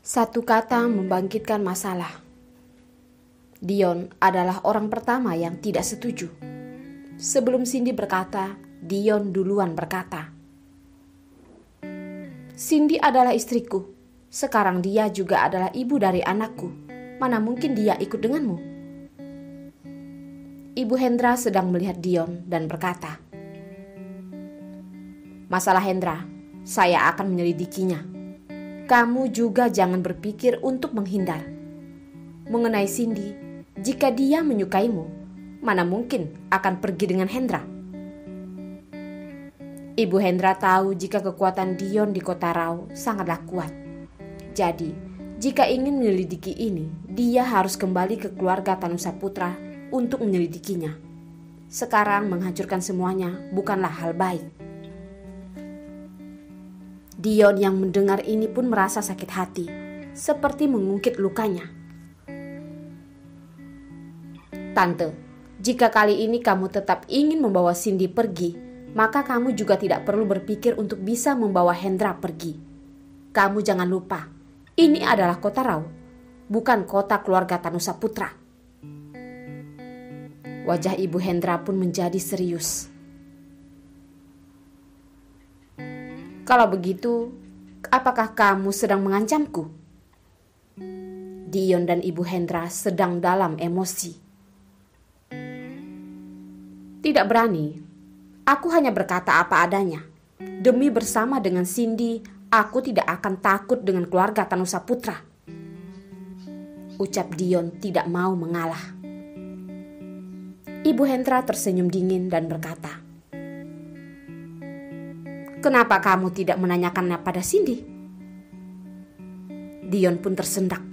Satu kata membangkitkan masalah. Dion adalah orang pertama yang tidak setuju. Sebelum Cindy berkata, Dion duluan berkata, "Cindy adalah istriku. Sekarang dia juga adalah ibu dari anakku. Mana mungkin dia ikut denganmu?" Ibu Hendra sedang melihat Dion dan berkata, "Masalah Hendra, saya akan menyelidikinya. Kamu juga jangan berpikir untuk menghindar. Mengenai Cindy, jika dia menyukaimu, mana mungkin akan pergi dengan Hendra?" Ibu Hendra tahu jika kekuatan Dion di Kota Rau sangatlah kuat. Jadi, jika ingin menyelidiki ini, dia harus kembali ke keluarga Tanusaputra untuk menyelidikinya. Sekarang menghancurkan semuanya bukanlah hal baik. Dion yang mendengar ini pun merasa sakit hati, seperti mengungkit lukanya. "Tante, jika kali ini kamu tetap ingin membawa Cindy pergi, maka kamu juga tidak perlu berpikir untuk bisa membawa Hendra pergi. Kamu jangan lupa, ini adalah Kota Rau, bukan kota keluarga Tanusaputra." Wajah Ibu Hendra pun menjadi serius. "Kalau begitu, apakah kamu sedang mengancamku?" Dion dan Ibu Hendra sedang dalam emosi. "Tidak berani. Aku hanya berkata apa adanya. Demi bersama dengan Cindy, aku tidak akan takut dengan keluarga Tanusaputra," ucap Dion tidak mau mengalah. Ibu Hendra tersenyum dingin dan berkata, "Kenapa kamu tidak menanyakannya pada Cindy?" Dion pun tersendak.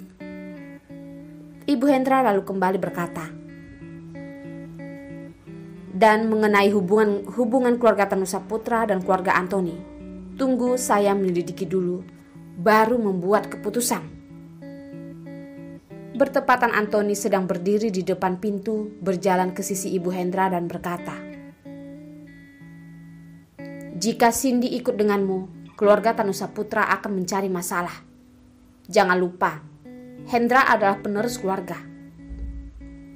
Ibu Hendra lalu kembali berkata, "Dan mengenai hubungan keluarga Tanusaputra dan keluarga Antoni, tunggu saya menyelidiki dulu, baru membuat keputusan." Bertepatan Antoni sedang berdiri di depan pintu, berjalan ke sisi Ibu Hendra dan berkata, "Jika Cindy ikut denganmu, keluarga Tanusaputra akan mencari masalah. Jangan lupa, Hendra adalah penerus keluarga.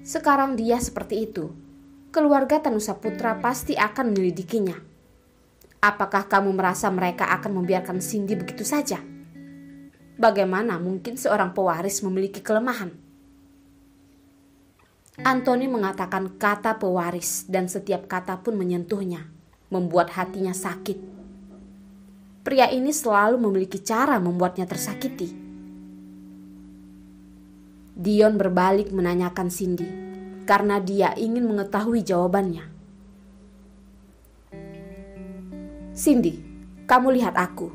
Sekarang dia seperti itu. Keluarga Tanusaputra pasti akan menyelidikinya. Apakah kamu merasa mereka akan membiarkan Cindy begitu saja? Bagaimana mungkin seorang pewaris memiliki kelemahan?" Antoni mengatakan kata pewaris dan setiap kata pun menyentuhnya, membuat hatinya sakit. Pria ini selalu memiliki cara membuatnya tersakiti. Dion berbalik menanyakan Cindy, karena dia ingin mengetahui jawabannya. "Cindy, kamu lihat aku.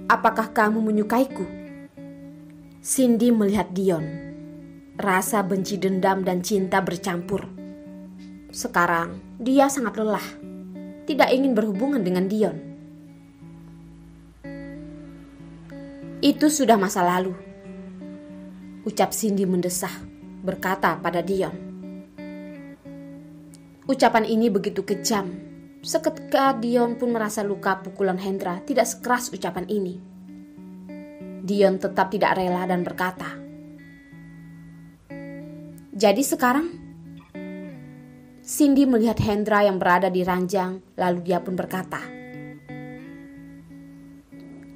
Apakah kamu menyukaiku?" Cindy melihat Dion. Rasa benci, dendam, dan cinta bercampur. Sekarang dia sangat lelah, tidak ingin berhubungan dengan Dion. "Itu sudah masa lalu," ucap Cindy mendesah, berkata pada Dion. Ucapan ini begitu kejam. Seketika Dion pun merasa luka pukulan Hendra tidak sekeras ucapan ini. Dion tetap tidak rela dan berkata, "Jadi sekarang?" Cindy melihat Hendra yang berada di ranjang, lalu dia pun berkata,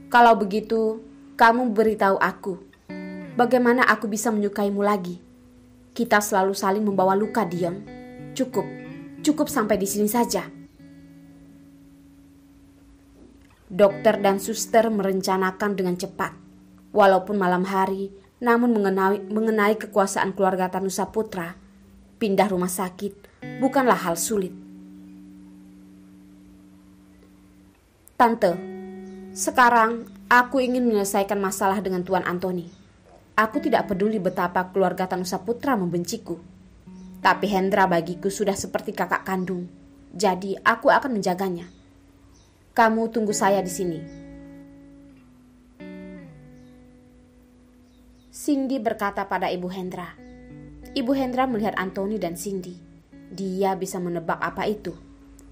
"Kalau begitu, kamu beritahu aku, bagaimana aku bisa menyukaimu lagi? Kita selalu saling membawa luka, Dion. Cukup sampai di sini saja." Dokter dan suster merencanakan dengan cepat. Walaupun malam hari, namun mengenai kekuasaan keluarga Tanusaputra, pindah rumah sakit bukanlah hal sulit. "Tante, sekarang aku ingin menyelesaikan masalah dengan Tuan Antoni. Aku tidak peduli betapa keluarga Tanusaputra membenciku. Tapi Hendra bagiku sudah seperti kakak kandung, jadi aku akan menjaganya. Kamu tunggu saya di sini." Cindy berkata pada Ibu Hendra. Ibu Hendra melihat Antoni dan Cindy. Dia bisa menebak apa itu,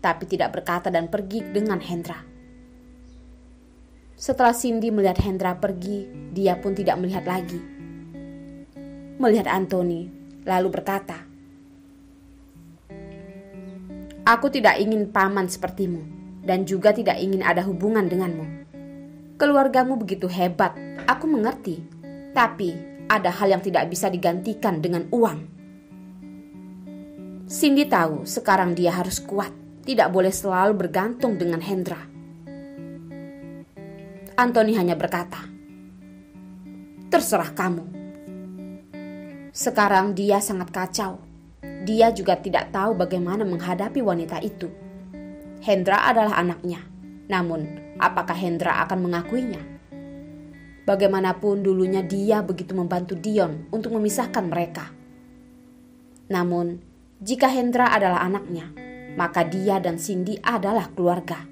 tapi tidak berkata dan pergi dengan Hendra. Setelah Cindy melihat Hendra pergi, dia pun tidak melihat lagi. Melihat Anthony, lalu berkata, "Aku tidak ingin paman sepertimu, dan juga tidak ingin ada hubungan denganmu. Keluargamu begitu hebat, aku mengerti. Tapi ada hal yang tidak bisa digantikan dengan uang." Cindy tahu sekarang dia harus kuat, tidak boleh selalu bergantung dengan Hendra. Anthony hanya berkata, "Terserah kamu." Sekarang dia sangat kacau. Dia juga tidak tahu bagaimana menghadapi wanita itu. Hendra adalah anaknya, namun apakah Hendra akan mengakuinya? Bagaimanapun dulunya dia begitu membantu Dion untuk memisahkan mereka. Namun, jika Hendra adalah anaknya, maka dia dan Cindy adalah keluarga.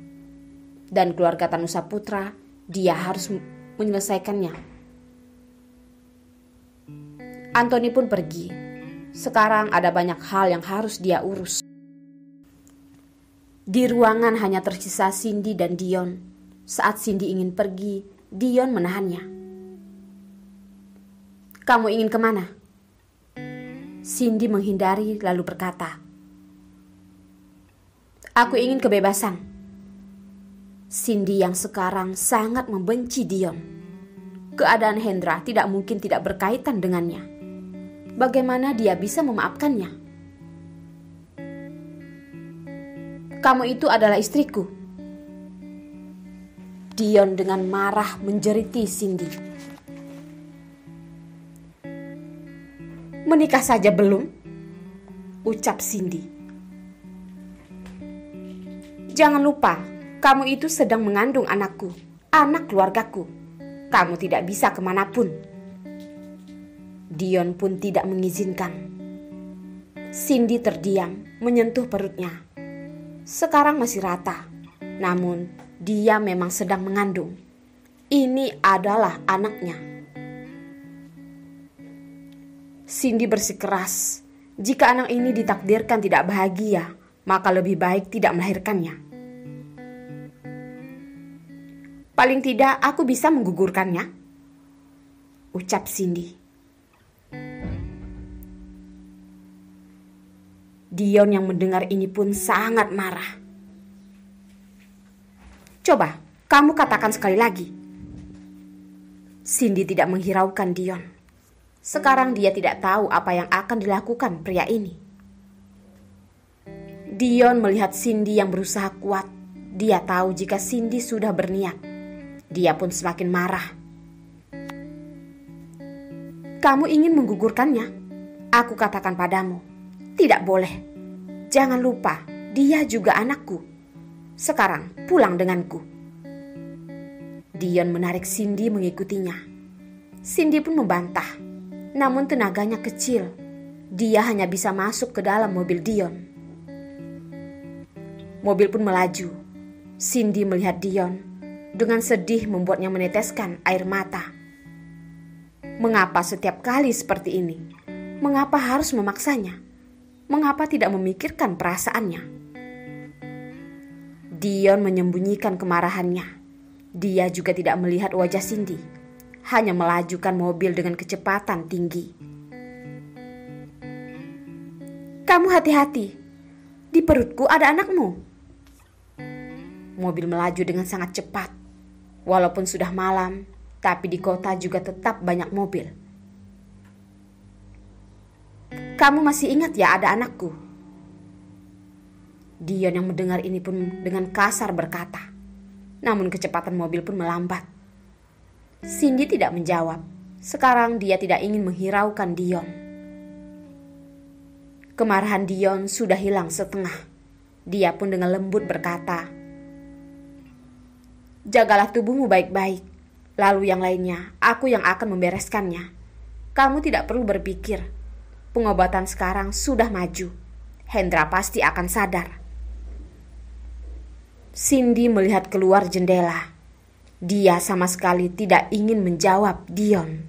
Dan keluarga Tanusa Putra, dia harus menyelesaikannya. Anthony pun pergi. Sekarang ada banyak hal yang harus dia urus. Di ruangan hanya tersisa Cindy dan Dion. Saat Cindy ingin pergi, Dion menahannya. "Kamu ingin kemana?" Cindy menghindari lalu berkata, "Aku ingin kebebasan." Cindy yang sekarang sangat membenci Dion. Keadaan Hendra tidak mungkin tidak berkaitan dengannya. Bagaimana dia bisa memaafkannya? "Kamu itu adalah istriku." Dion dengan marah menjeriti Cindy. "Menikah saja belum?" ucap Cindy. "Jangan lupa, kamu itu sedang mengandung anakku, anak keluargaku. Kamu tidak bisa kemanapun." Dion pun tidak mengizinkan. Cindy terdiam, menyentuh perutnya. Sekarang masih rata, namun dia memang sedang mengandung. Ini adalah anaknya. Cindy bersikeras, jika anak ini ditakdirkan tidak bahagia, maka lebih baik tidak melahirkannya. "Paling tidak aku bisa menggugurkannya," ucap Cindy. Dion yang mendengar ini pun sangat marah. "Coba, kamu katakan sekali lagi." Cindy tidak menghiraukan Dion. Sekarang dia tidak tahu apa yang akan dilakukan pria ini. Dion melihat Cindy yang berusaha kuat. Dia tahu jika Cindy sudah berniat. Dia pun semakin marah. "Kamu ingin menggugurkannya? Aku katakan padamu, tidak boleh. Jangan lupa, dia juga anakku. Sekarang pulang denganku." Dion menarik Cindy mengikutinya. Cindy pun membantah, namun tenaganya kecil. Dia hanya bisa masuk ke dalam mobil Dion. Mobil pun melaju. Cindy melihat Dion. Dengan sedih membuatnya meneteskan air mata. Mengapa setiap kali seperti ini? Mengapa harus memaksanya? Mengapa tidak memikirkan perasaannya? Dion menyembunyikan kemarahannya. Dia juga tidak melihat wajah Cindy. Hanya melajukan mobil dengan kecepatan tinggi. "Kamu hati-hati. Di perutku ada anakmu." Mobil melaju dengan sangat cepat. Walaupun sudah malam, tapi di kota juga tetap banyak mobil. "Kamu masih ingat ya ada anakku?" Dion yang mendengar ini pun dengan kasar berkata. Namun kecepatan mobil pun melambat. Cindy tidak menjawab. Sekarang dia tidak ingin menghiraukan Dion. Kemarahan Dion sudah hilang setengah. Dia pun dengan lembut berkata, "Jagalah tubuhmu baik-baik. Lalu yang lainnya, aku yang akan membereskannya. Kamu tidak perlu berpikir. Pengobatan sekarang sudah maju. Hendra pasti akan sadar." Cindy melihat keluar jendela. Dia sama sekali tidak ingin menjawab Dion.